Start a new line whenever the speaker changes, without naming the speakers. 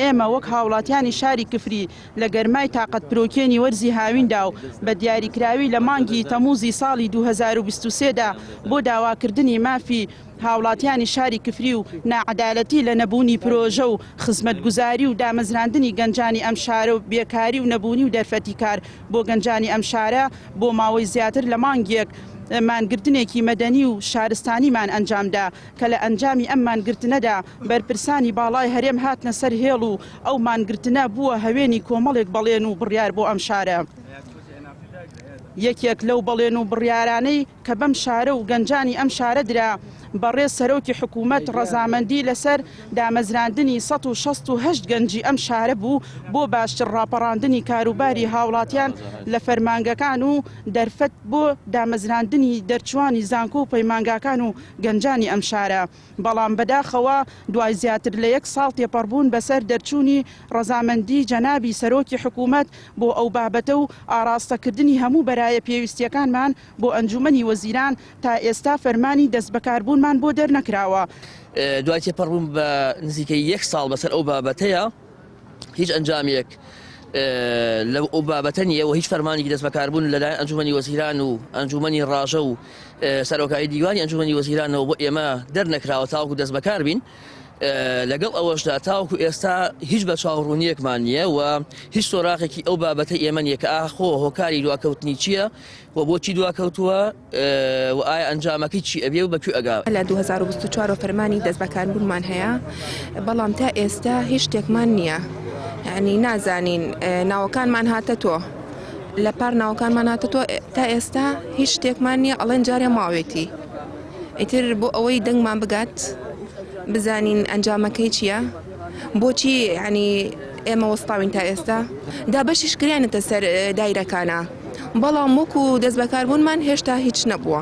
ئێمە وەک هاوڵاتیانی شاری کفری لە گەرمای تااقەت پرۆکێنی وەرزی هاویندا و بە دیاریکراوی لە مانگی تەموزی ساڵی 2023دا بۆ داواکردنی مافی هاوڵاتیانی شاری کفری و ناعەدالەتی لە نەبوونی پرۆژە و خزمەتگوزاری و دامەزراندنی گەنجانی ئەم شارە و بێکاری و نەبوونی و دەرفەتی کار بۆ گەنجانی ئەم شارە بۆ ماوەی زیاتر لە مانگێک مانگرتنێکی مەدەنی و شارستانیمان ئەنجامدا کە لە ئەنجامی ئەم مانگرتنەدا بەرپرسانی باڵای هەرێم هاتنە سەر هێڵ و ئەو مانگرتنە بووە هەوێنی کۆمەڵێک بەڵێن و بڕیار بۆ ئەم شارە. یەکێک لەو بەڵێن و بڕیارانەی کە بەم شارە و گەنجانی ئەم شارە درا بەڕێز سەرۆکی حکوومەت ڕەزامەندی لەسەر دامەزراندنی 168 گەنجی ئەم شارە بوو بۆ باشتر ڕاپەڕاندنی کاروباری هاوڵاتیان لە فەرمانگەکان و دەرفەت بۆ دامەزراندنی دەرچوانی زانکۆ و پەیمانگاکان و گەنجانی ئەم شارە. بەڵام بەداخەوە دوای زیاتر لە 1 ساڵ تێپەڕبوون بەسەر دەرچوونی ڕەزامەندی جەنابی سەرۆکی حکوومەت بۆ ئەو بابەتە و ئاراستەکردنی هەموو بەرایە پێویستیەکانمان بۆ ئەنجومەنی وەزیران تا ئێستا فەرمانی دەستبەکاربوونمان بۆ دەرنەکراوە.
دوای تێپەڕبوون بە نزیکەی 1 ساڵ بەسەر ئەو بابەتەیە هیچ ئەنجامێک لەو ئەو بابەتە نیە و هیچ فەرمانێکی دەستبەکاربوون لەلایەن ئەنجومەنی وەزیران و ئەنجومەنی ڕاژە و سەرۆکایی دیوانی ئەنجومەنی وەزیرانەوە بۆ ئێمە دەرنەکراوە تاوەکو دەستبەکار بین. لەگەڵ ئەوەشدا تاوەکو ئێستا هیچ بە چاوەڕوونیەکمان نییە و هیچ سۆراغێکی ئەو بابەتە ئێمە نیە کە ئاخۆ هۆکاری دواکەوتنی چییە و بۆچی دواکەوتووە و ئایا ئەنجامەکەی چی ئەبێ و بەکوێ ئەگا.
لە 2024 فەرمانی دەستبەکاربوونمان هەیە بەڵام تا ئێستا هیچ شتێکمان نییە. یعنی نازانین ناوەکانمان هاتەتۆ لە پار ناوەکانمان هاتەتۆ تا ئێستا هیچ شتێکمان نییە ئەڵێن جارێ ماوێتی ئیتر بۆ ئەوەی دەنگمان بگات بزانین ئەنجامەکەی چییە بۆچی ینی ئێمە وەستاوین تا ئێستا دا بەشیش کریانەتە سەر دایرەکانە بەڵام وەکو دەستبەکاربوونمان هێشتا هیچ نەبووە.